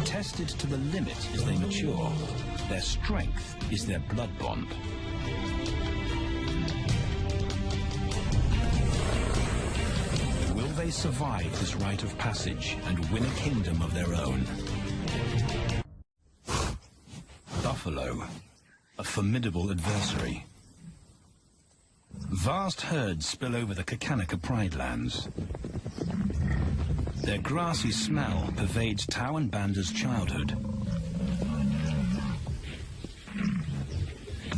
Tested to the limit as they mature, their strength is their blood bond. Will they survive this rite of passage and win a kingdom of their own? Buffalo, a formidable adversary. Vast herds spill over the Kakanika Pride lands. Their grassy smell pervades Tawan Banda's childhood.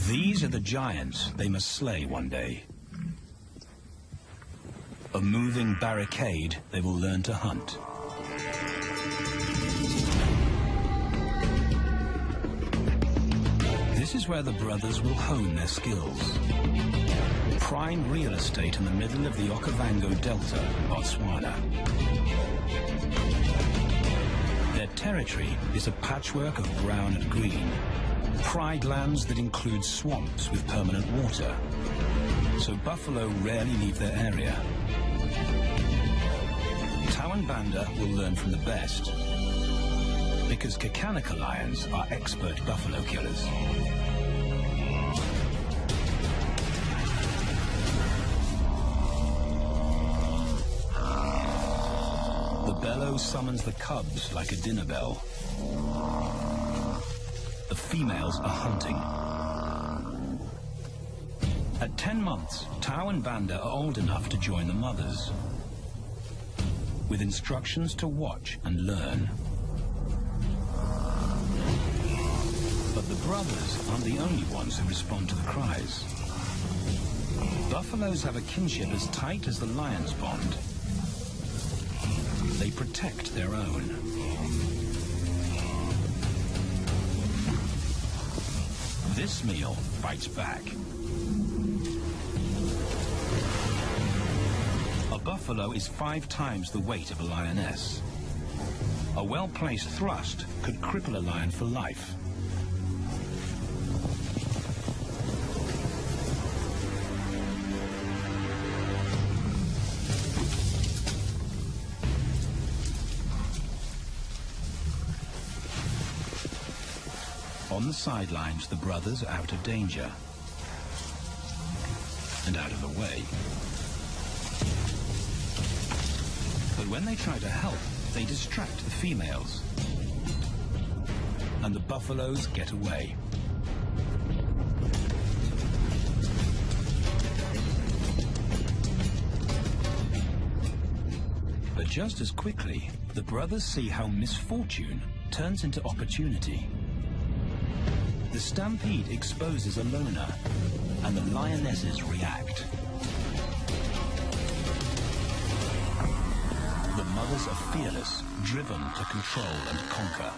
These are the giants they must slay one day. A moving barricade they will learn to hunt. This is where the brothers will hone their skills. Prime real estate in the middle of the Okavango Delta, Botswana. Their territory is a patchwork of brown and green. Pride lands that include swamps with permanent water. So buffalo rarely leave their area. Tawan Banda will learn from the best, because Kakanika lions are expert buffalo killers. The bellow summons the cubs like a dinner bell. The females are hunting. At 10 months, Tawan Banda are old enough to join the mothers, with instructions to watch and learn. But the brothers aren't the only ones who respond to the cries. Buffaloes have a kinship as tight as the lions bond. They protect their own. This meal fights back. A buffalo is 5 times the weight of a lioness. A well-placed thrust could cripple a lion for life. On the sidelines, the brothers are out of danger and out of the way. But when they try to help, they distract the females, and the buffaloes get away. But just as quickly, the brothers see how misfortune turns into opportunity. The stampede exposes a loner, and the lionesses react. The mothers are fearless, driven to control and conquer.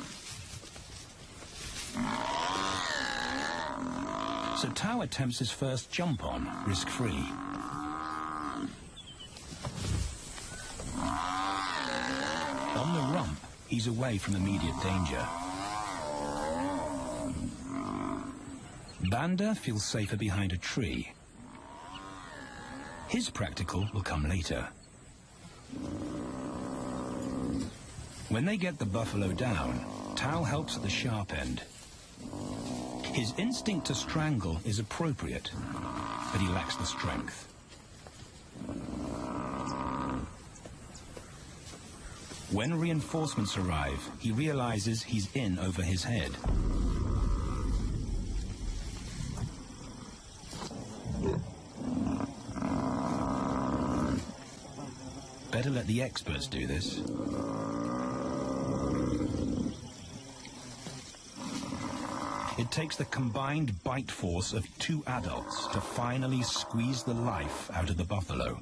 So Tau attempts his first jump on, risk-free. On the rump, he's away from immediate danger. Banda feels safer behind a tree. His practical will come later. When they get the buffalo down, Tau helps at the sharp end. His instinct to strangle is appropriate, but he lacks the strength. When reinforcements arrive, he realizes he's in over his head. Better let the experts do this. It takes the combined bite force of 2 adults to finally squeeze the life out of the buffalo.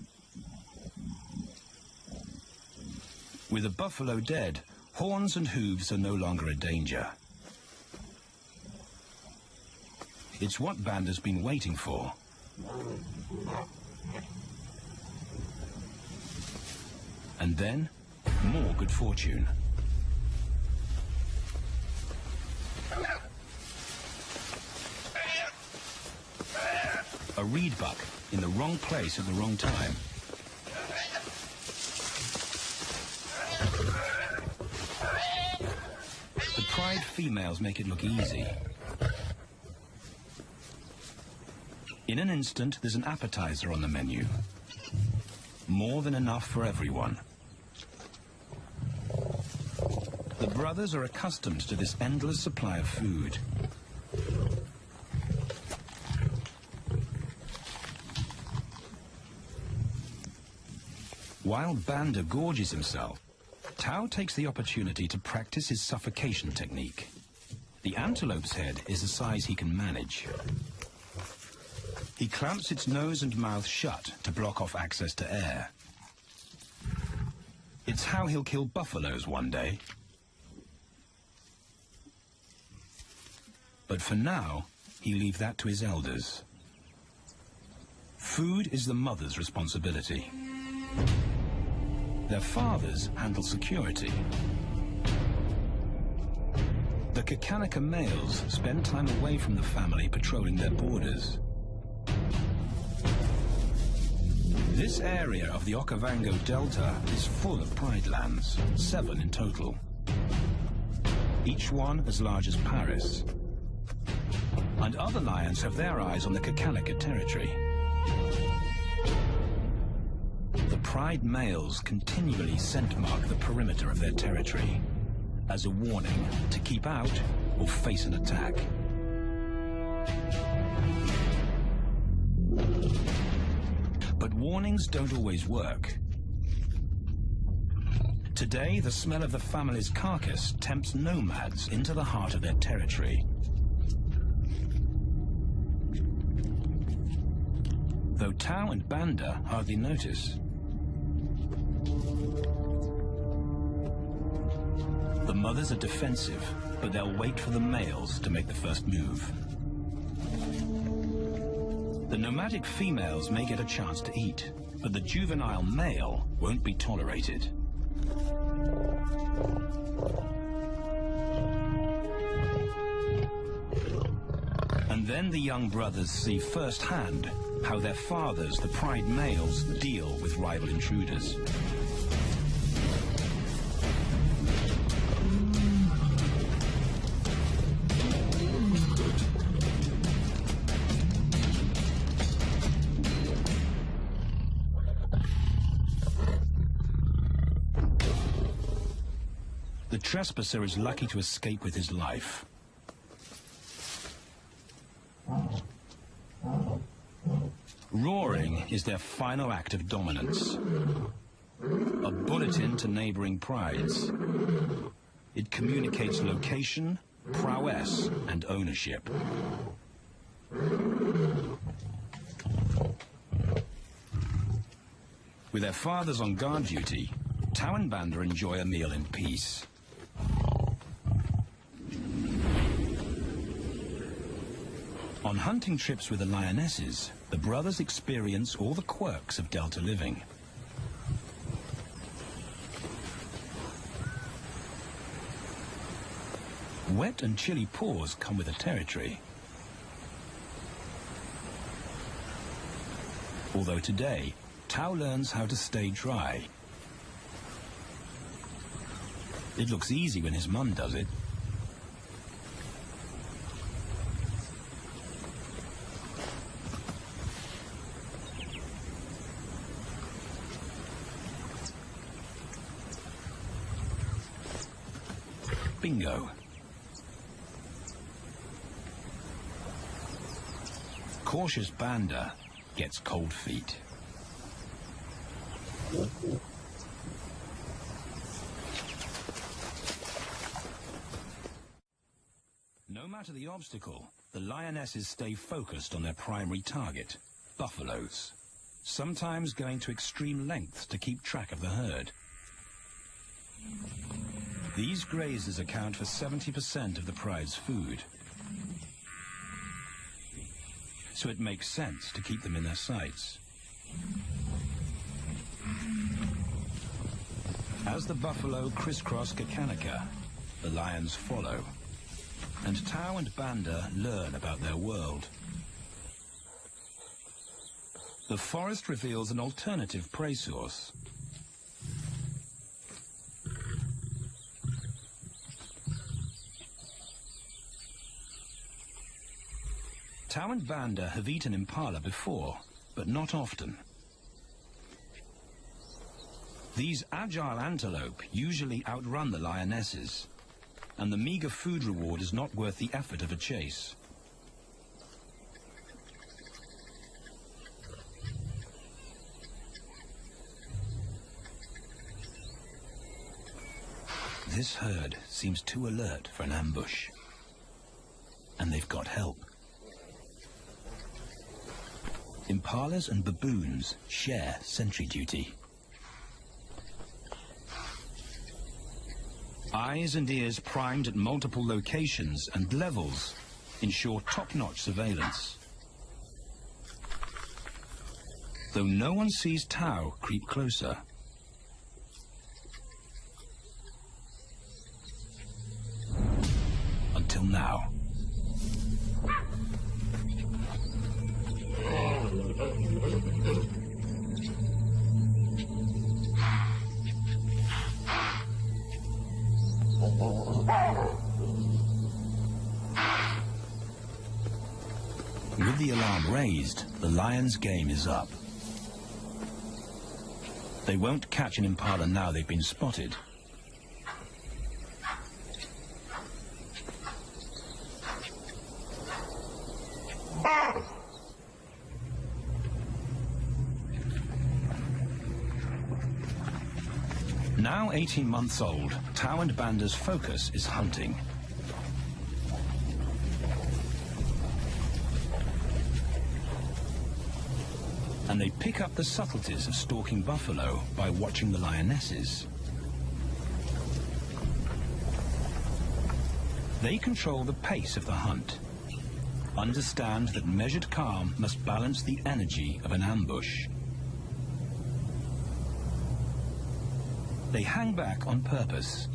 With the buffalo dead, horns and hooves are no longer a danger. It's what Banda's been waiting for. And then, more good fortune. A reed buck in the wrong place at the wrong time. females make it look easy. In an instant, there's an appetizer on the menu. More than enough for everyone. The brothers are accustomed to this endless supply of food. While Banda gorges himself, Tao takes the opportunity to practice his suffocation technique. The antelope's head is a size he can manage. He clamps its nose and mouth shut to block off access to air. It's how he'll kill buffaloes one day. But for now, he leaves that to his elders. Food is the mother's responsibility. Their fathers handle security. The Kakanaka males spend time away from the family patrolling their borders. This area of the Okavango Delta is full of pride lands, 7 in total. Each one as large as Paris. And other lions have their eyes on the Kakanaka territory. The pride males continually scent mark the perimeter of their territory as a warning to keep out or face an attack. But warnings don't always work. Today, the smell of the family's carcass tempts nomads into the heart of their territory. Though Tao and Banda hardly notice. The mothers are defensive, but they'll wait for the males to make the first move. The nomadic females may get a chance to eat, but the juvenile male won't be tolerated. And then the young brothers see firsthand how their fathers, the pride males, deal with rival intruders. The trespasser is lucky to escape with his life. Roaring is their final act of dominance. A bulletin to neighboring prides. It communicates location, prowess, and ownership. With their fathers on guard duty, Tao and Banda enjoy a meal in peace. On hunting trips with the lionesses, the brothers experience all the quirks of Delta living. Wet and chilly paws come with the territory. Although today, Tao learns how to stay dry. It looks easy when his mum does it. Bingo. Cautious Banda gets cold feet. No matter the obstacle, the lionesses stay focused on their primary target, buffaloes, sometimes going to extreme lengths to keep track of the herd. These grazers account for 70% of the pride's food. So it makes sense to keep them in their sights. As the buffalo crisscross Kakanaka, the lions follow. And Tao and Banda learn about their world. The forest reveals an alternative prey source. Tao and Banda have eaten impala before, but not often. These agile antelope usually outrun the lionesses, and the meager food reward is not worth the effort of a chase. This herd seems too alert for an ambush, and they've got help. Impalas and baboons share sentry duty. Eyes and ears primed at multiple locations and levels ensure top-notch surveillance. Though no one sees Tao creep closer. Until now. With the alarm raised, the lion's game is up. They won't catch an impala now they've been spotted. Now 18 months old, Tao and Banda's focus is hunting. And they pick up the subtleties of stalking buffalo by watching the lionesses. They control the pace of the hunt, understand that measured calm must balance the energy of an ambush. They hang back on purpose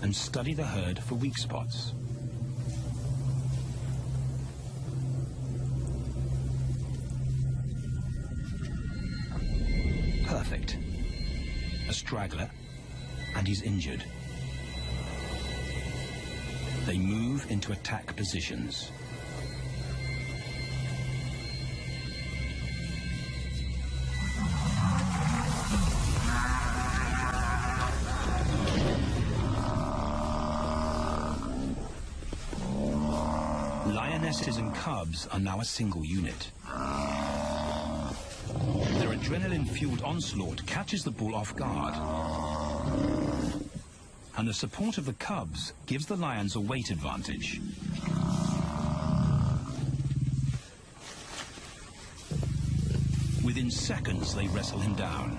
and study the herd for weak spots. Perfect. A straggler, and he's injured. They move into attack positions. Lionesses and cubs are now a single unit. Their adrenaline-fueled onslaught catches the bull off guard. And the support of the cubs gives the lions a weight advantage. Within seconds, they wrestle him down.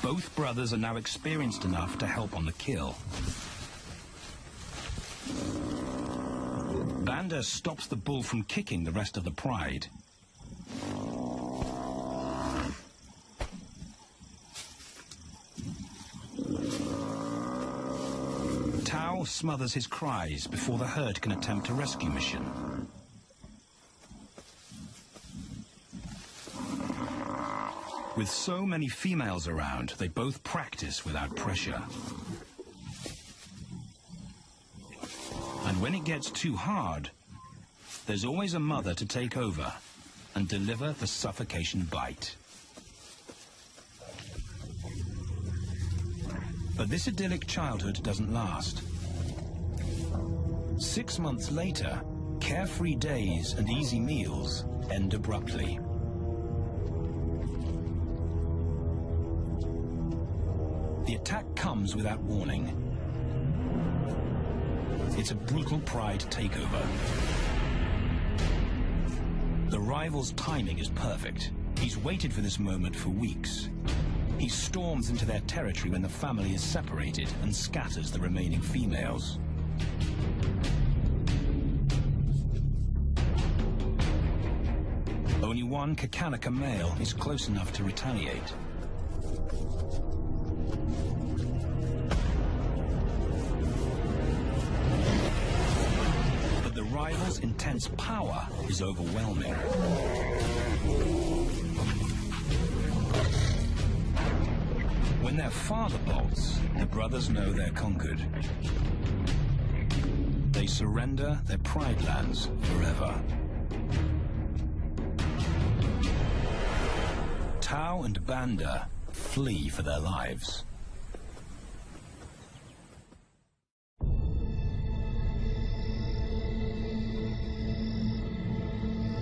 Both brothers are now experienced enough to help on the kill. Banda stops the bull from kicking the rest of the pride. Tao smothers his cries before the herd can attempt a rescue mission. With so many females around, they both practice without pressure. And when it gets too hard, there's always a mother to take over and deliver the suffocation bite. But this idyllic childhood doesn't last. 6 months later, carefree days and easy meals end abruptly. The attack comes without warning. It's a brutal pride takeover. The rival's timing is perfect. He's waited for this moment for weeks. He storms into their territory when the family is separated and scatters the remaining females. Only one Kakanaka male is close enough to retaliate. But the rival's intense power is overwhelming. When their father bolts, the brothers know they're conquered. They surrender their pride lands forever. Tao and Banda flee for their lives.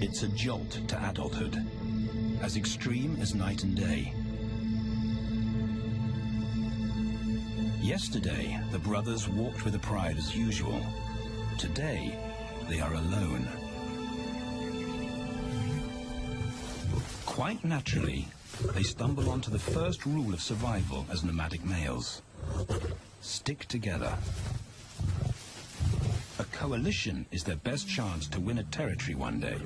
It's a jolt to adulthood, as extreme as night and day. Yesterday, the brothers walked with a pride as usual. Today, they are alone. Quite naturally, they stumble onto the first rule of survival as nomadic males. Stick together. A coalition is their best chance to win a territory one day.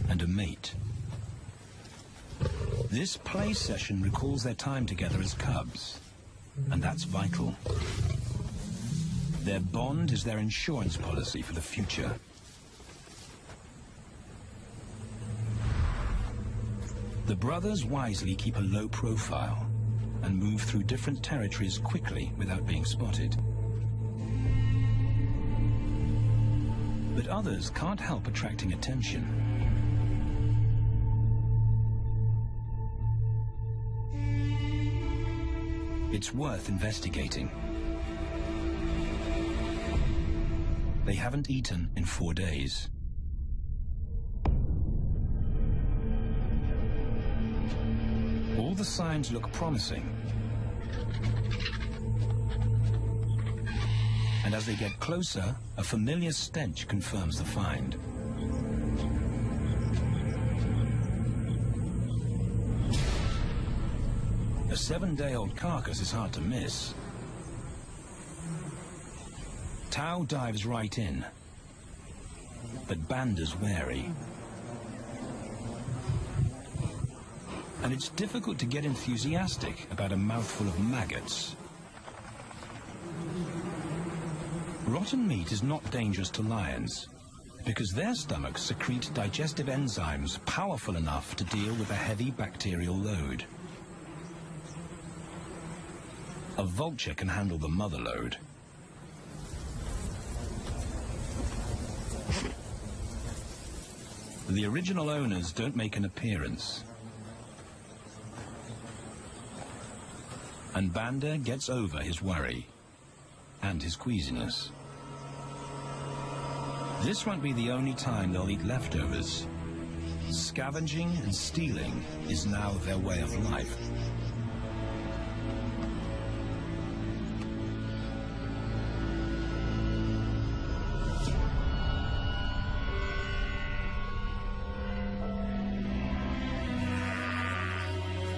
And a mate. This play session recalls their time together as cubs, and that's vital. Their bond is their insurance policy for the future. The brothers wisely keep a low profile and move through different territories quickly without being spotted. But others can't help attracting attention. It's worth investigating. They haven't eaten in 4 days. All the signs look promising. And as they get closer, a familiar stench confirms the find. A 7-day-old carcass is hard to miss. Tao dives right in, but Banda's wary. And it's difficult to get enthusiastic about a mouthful of maggots. Rotten meat is not dangerous to lions, because their stomachs secrete digestive enzymes powerful enough to deal with a heavy bacterial load. A vulture can handle the mother load. The original owners don't make an appearance. And Banda gets over his worry and his queasiness. This won't be the only time they'll eat leftovers. Scavenging and stealing is now their way of life.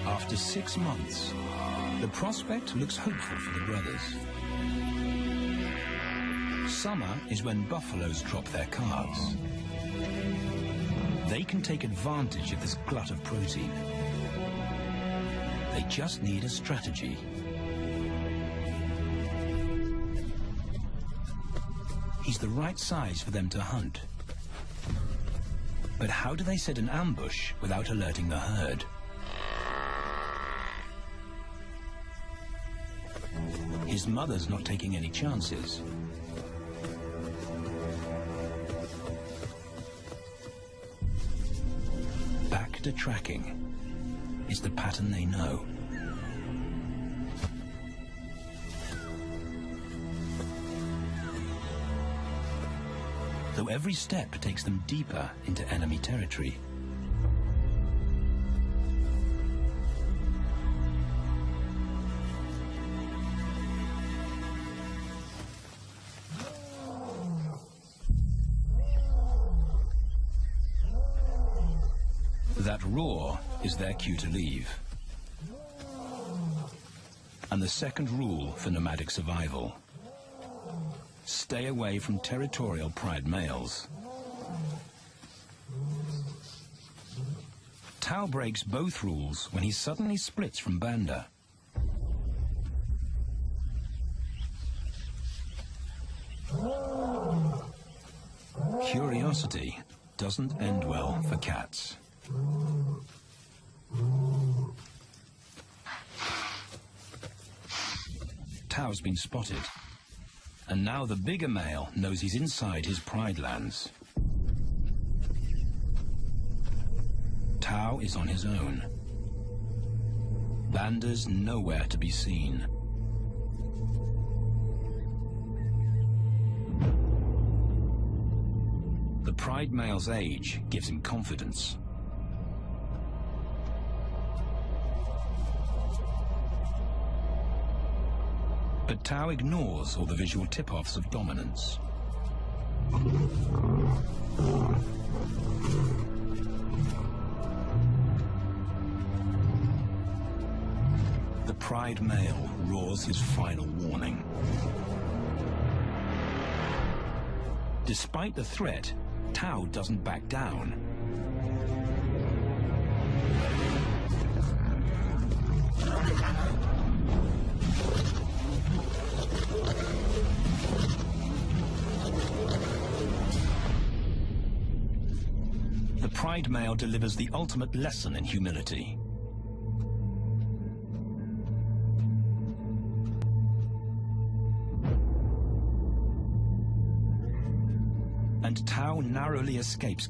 After 6 months, the prospect looks hopeful for the brothers. Summer is when buffaloes drop their calves. They can take advantage of this glut of protein. They just need a strategy. He's the right size for them to hunt. But how do they set an ambush without alerting the herd? His mother's not taking any chances. Back to tracking is the pattern they know. Though every step takes them deeper into enemy territory. That roar is their cue to leave. And the second rule for nomadic survival: stay away from territorial pride males. Tao breaks both rules when he suddenly splits from Banda. Curiosity doesn't end well for cats. Tao's been spotted, And now the bigger male knows he's inside his pride lands. Tao is on his own. Banda's nowhere to be seen. The pride male's age gives him confidence. But Tao ignores all the visual tip-offs of dominance. The pride male roars his final warning. Despite the threat, Tao doesn't back down. The pride male delivers the ultimate lesson in humility. And Tao narrowly escapes.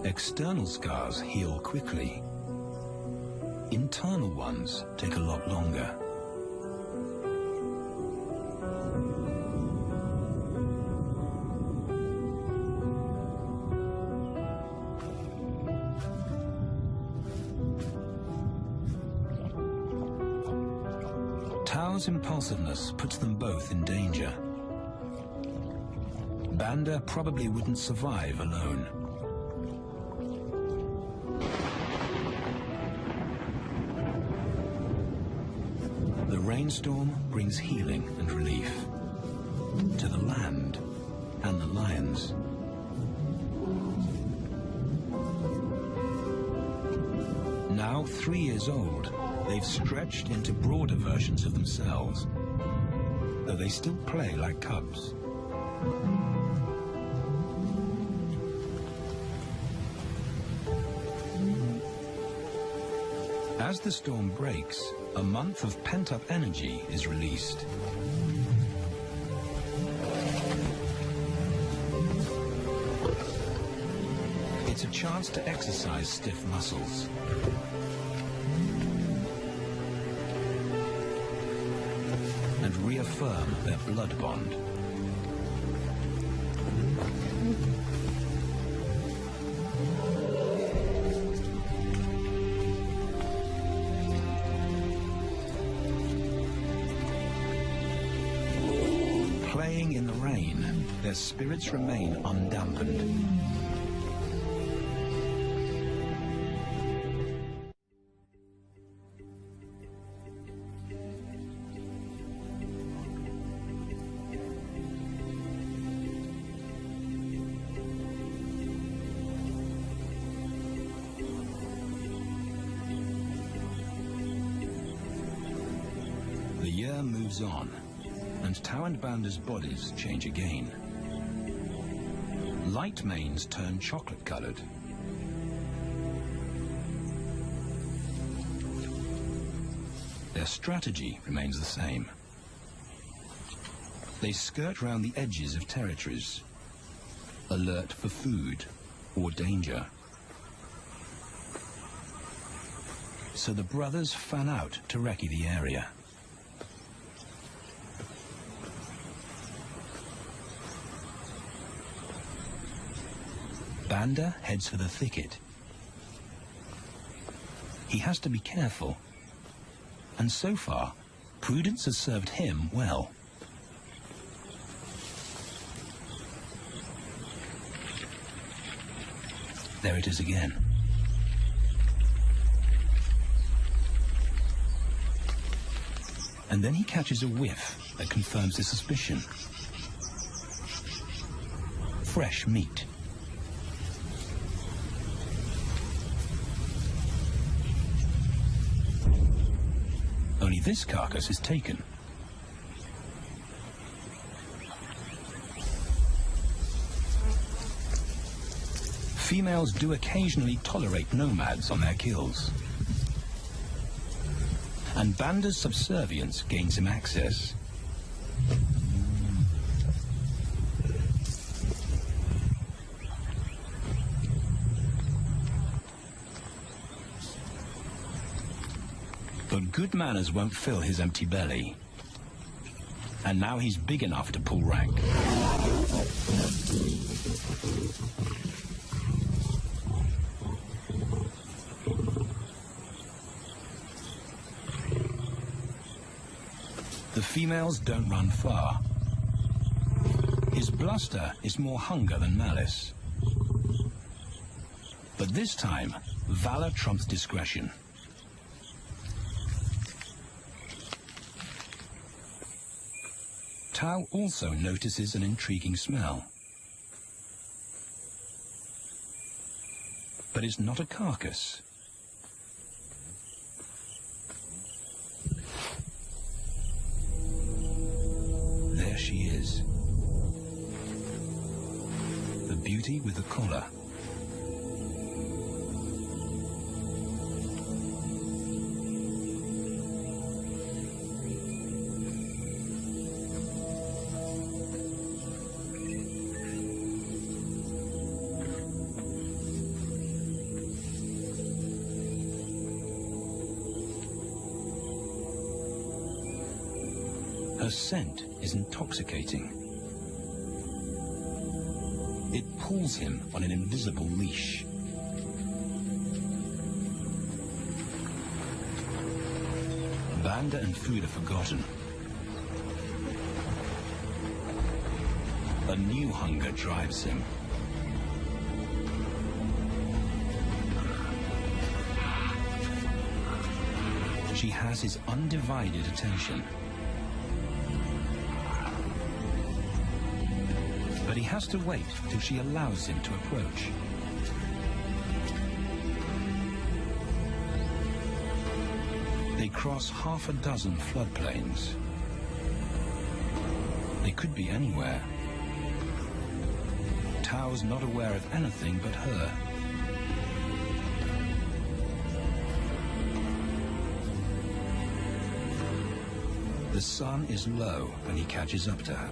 External scars heal quickly. Internal ones take a lot longer. Tao's impulsiveness puts them both in danger. Banda probably wouldn't survive alone. The rainstorm brings healing and relief to the land and the lions. Now 3 years old, they've stretched into broader versions of themselves, though they still play like cubs. As the storm breaks, a month of pent-up energy is released. It's a chance to exercise stiff muscles. And reaffirm their blood bond. Playing in the rain, their spirits remain undampened. The year moves on, and Tao and Banda's bodies change again. Light manes turn chocolate-colored. Their strategy remains the same. They skirt round the edges of territories, alert for food or danger. So the brothers fan out to recce the area. Banda heads for the thicket. He has to be careful, and so far, prudence has served him well. There it is again. And then he catches a whiff that confirms his suspicion. Fresh meat. Only this carcass is taken. females do occasionally tolerate nomads on their kills. And Banda's subservience gains him access. But good manners won't fill his empty belly. And now he's big enough to pull rank. The females don't run far. His bluster is more hunger than malice. But this time, valor trumps discretion. Tao also notices an intriguing smell. But it's not a carcass. There she is. The beauty with the collar. Her scent is intoxicating. It pulls him on an invisible leash. Banda and food are forgotten. A new hunger drives him. She has his undivided attention. But he has to wait till she allows him to approach. They cross half a dozen floodplains. They could be anywhere. Tao's not aware of anything but her. The sun is low when he catches up to her.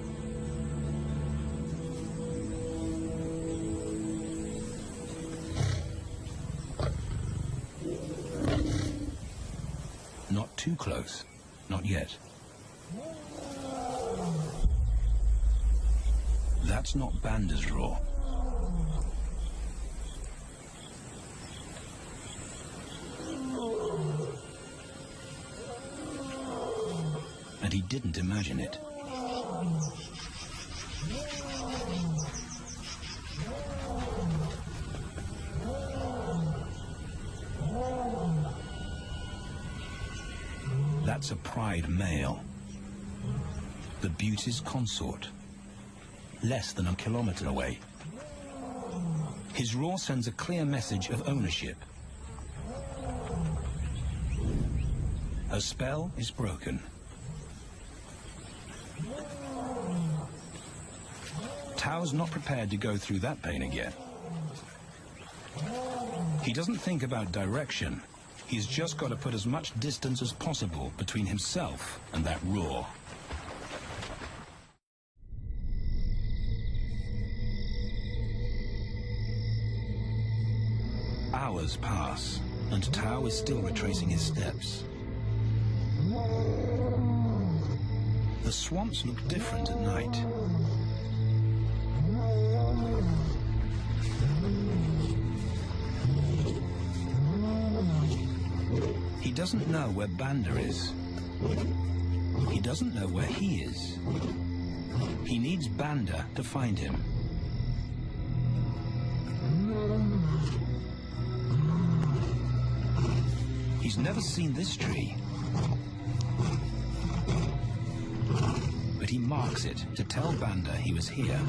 Not too close. Not yet. That's not Banda's roar. And he didn't imagine it. That's a pride male. The beauty's consort. Less than a kilometer away. His roar sends a clear message of ownership. Her spell is broken. Tao's not prepared to go through that pain again. He doesn't think about direction. He's just got to put as much distance as possible between himself and that roar. Hours pass, and Tao is still retracing his steps. The swamps look different at night. He doesn't know where Banda is. He doesn't know where he is. He needs Banda to find him. He's never seen this tree. But he marks it to tell Banda he was here.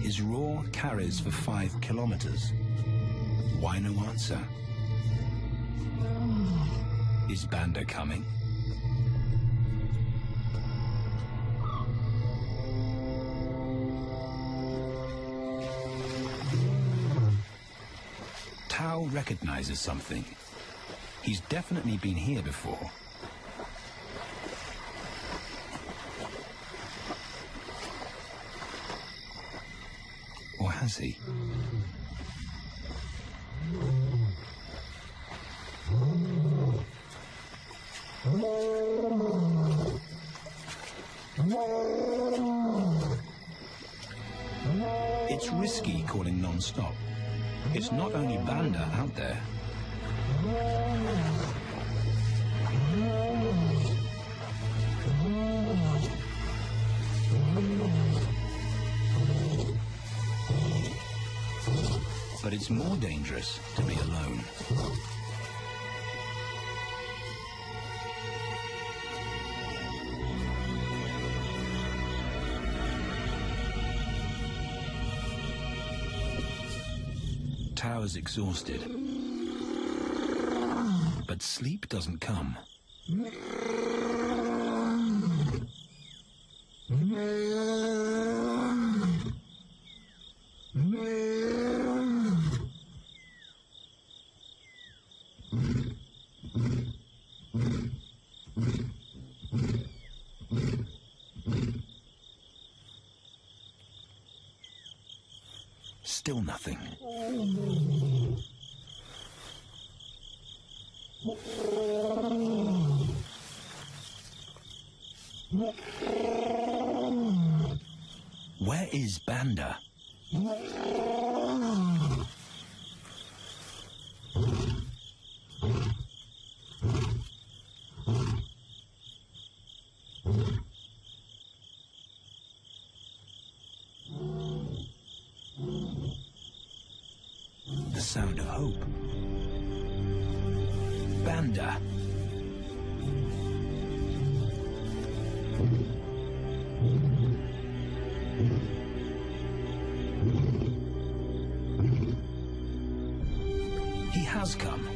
His roar carries for 5 kilometers. why no answer? Is Banda coming? Tao recognizes something. He's definitely been here before. Or has he? It's risky calling non-stop. It's not only Banda out there. But it's more dangerous to be alone. Tao's exhausted, but sleep doesn't come. Still nothing. Where is Banda? The sound of hope. Banda. He has come.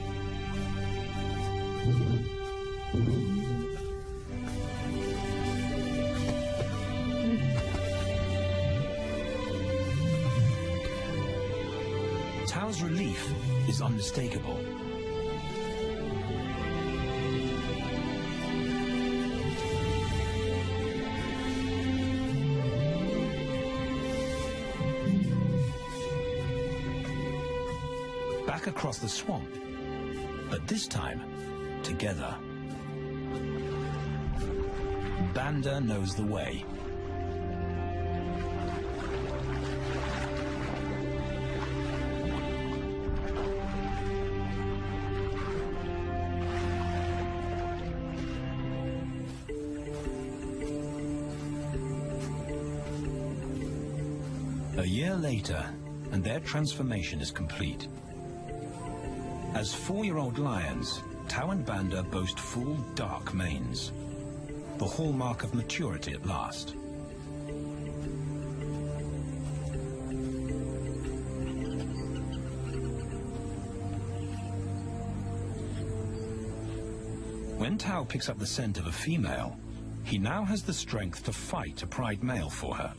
Tao's relief is unmistakable. Back across the swamp, but this time, together. Banda knows the way. A year later, and their transformation is complete. As 4-year-old lions, Tao and Banda boast full, dark manes, the hallmark of maturity at last. When Tao picks up the scent of a female, he now has the strength to fight a pride male for her.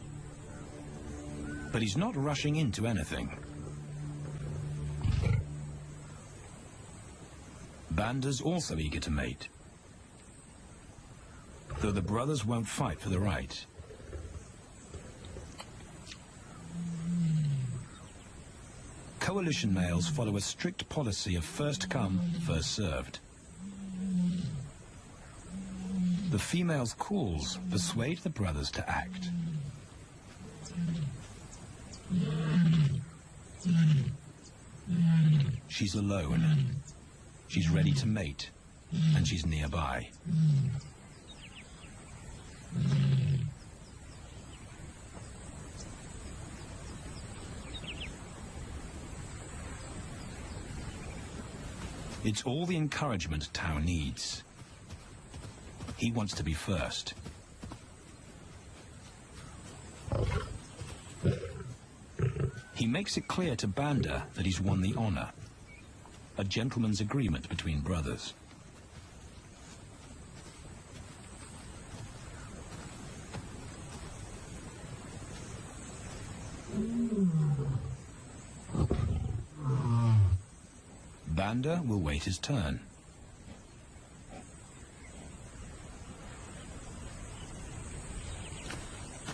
But he's not rushing into anything. Banda's also eager to mate, though the brothers won't fight for the right. Coalition males follow a strict policy of first come, first served. The female's calls persuade the brothers to act. She's alone. She's ready to mate, and she's nearby. It's all the encouragement Tao needs. He wants to be first. He makes it clear to Banda that he's won the honor, a gentleman's agreement between brothers. Banda will wait his turn.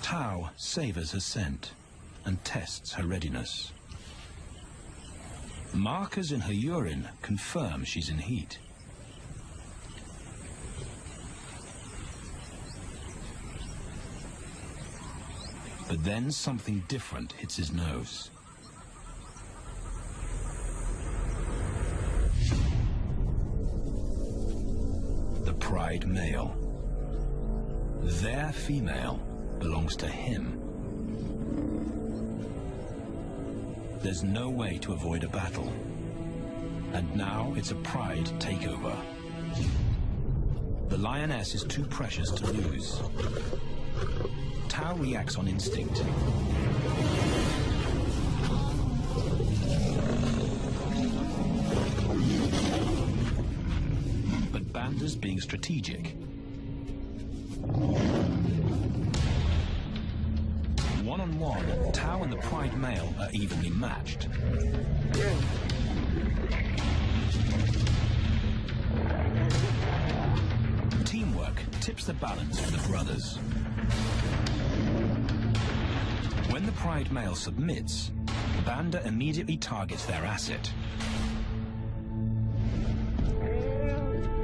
Tao savors her scent and tests her readiness. Markers in her urine confirm she's in heat. But then something different hits his nose. The Pride male. Their female belongs to him. There's no way to avoid a battle. And now it's a Pride takeover. The lioness is too precious to lose. Tao reacts on instinct. But Banda's being strategic. One-on-one, Tao and the Pride male are evenly matched. Teamwork tips the balance for the brothers. When the Pride male submits, Banda immediately targets their asset.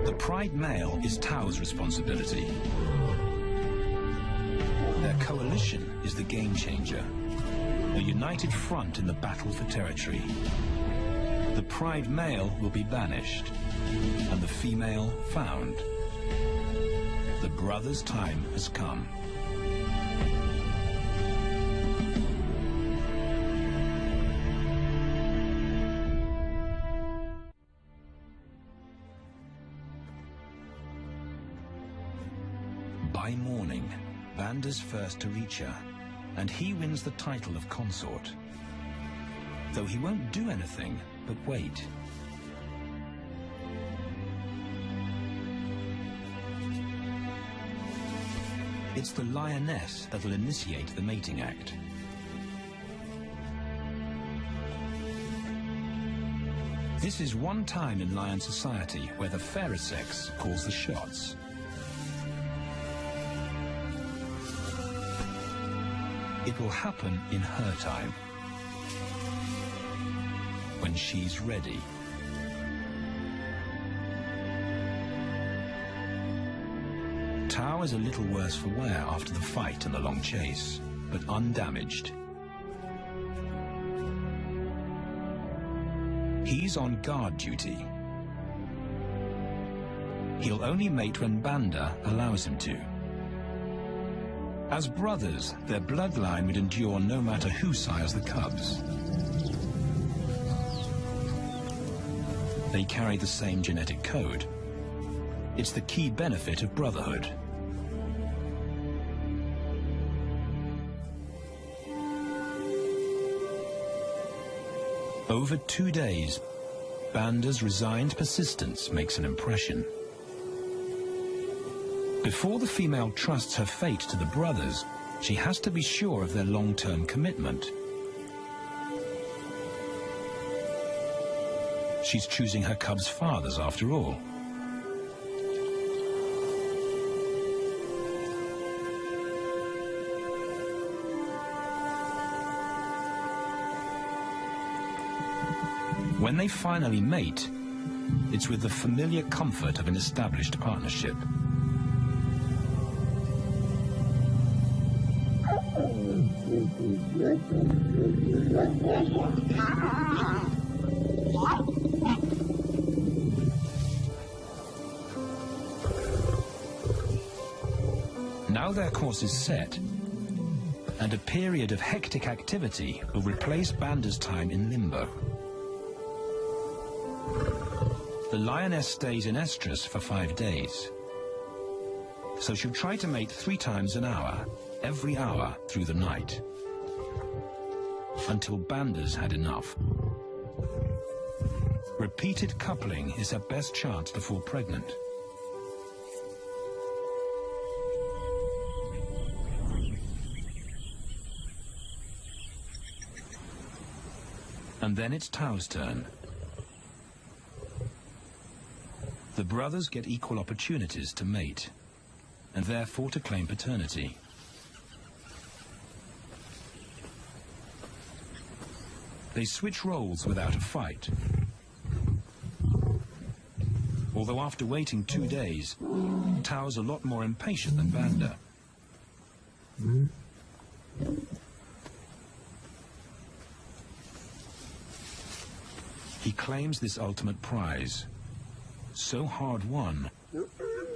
The Pride male is Tao's responsibility. Their coalition is the game changer, a united front in the battle for territory. The Pride male will be banished, and the female found. The brothers' time has come. By morning, Banda's first to reach her, and he wins the title of consort. Though he won't do anything but wait. It's the lioness that'll initiate the mating act. This is one time in lion society where the fairer sex calls the shots. It will happen in her time, when she's ready. Tao is a little worse for wear after the fight and the long chase, but undamaged. He's on guard duty. He'll only mate when Banda allows him to. As brothers, their bloodline would endure no matter who sires the cubs. They carry the same genetic code. It's the key benefit of brotherhood. Over 2 days, Banda's resigned persistence makes an impression. Before the female trusts her fate to the brothers, she has to be sure of their long-term commitment. She's choosing her cubs' fathers after all. When they finally mate, it's with the familiar comfort of an established partnership. Now their course is set, and a period of hectic activity will replace Banda's time in limbo. The lioness stays in estrus for 5 days, so she'll try to mate 3 times an hour, every hour through the night, until Banda's had enough. Repeated coupling is her best chance to fall pregnant. And then it's Tao's turn. The brothers get equal opportunities to mate, and therefore to claim paternity. They switch roles without a fight. Although after waiting 2 days, Tao's a lot more impatient than Banda. He claims this ultimate prize, so hard won,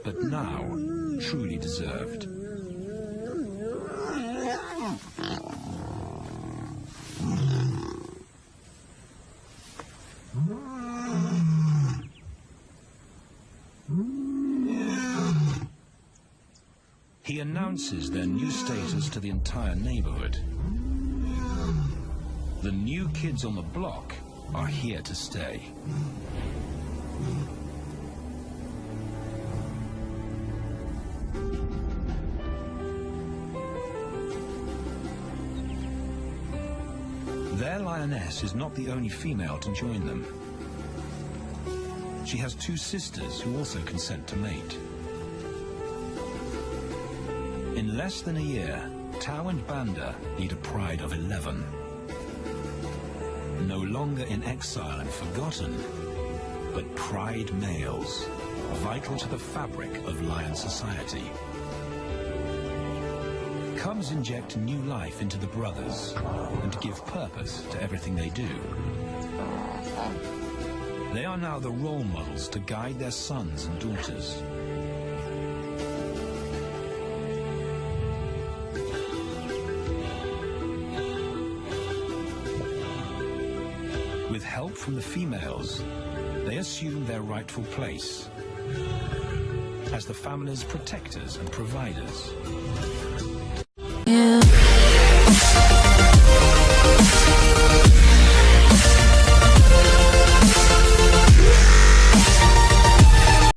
but now truly deserved. He announces their new status to the entire neighborhood. The new kids on the block are here to stay. Their lioness is not the only female to join them. She has 2 sisters who also consent to mate. In less than a year, Tao and Banda lead a pride of 11. No longer in exile and forgotten, but pride males, vital to the fabric of lion society. Cubs inject new life into the brothers and give purpose to everything they do. They are now the role models to guide their sons and daughters. With help from the females, they assume their rightful place as the family's protectors and providers. Yeah.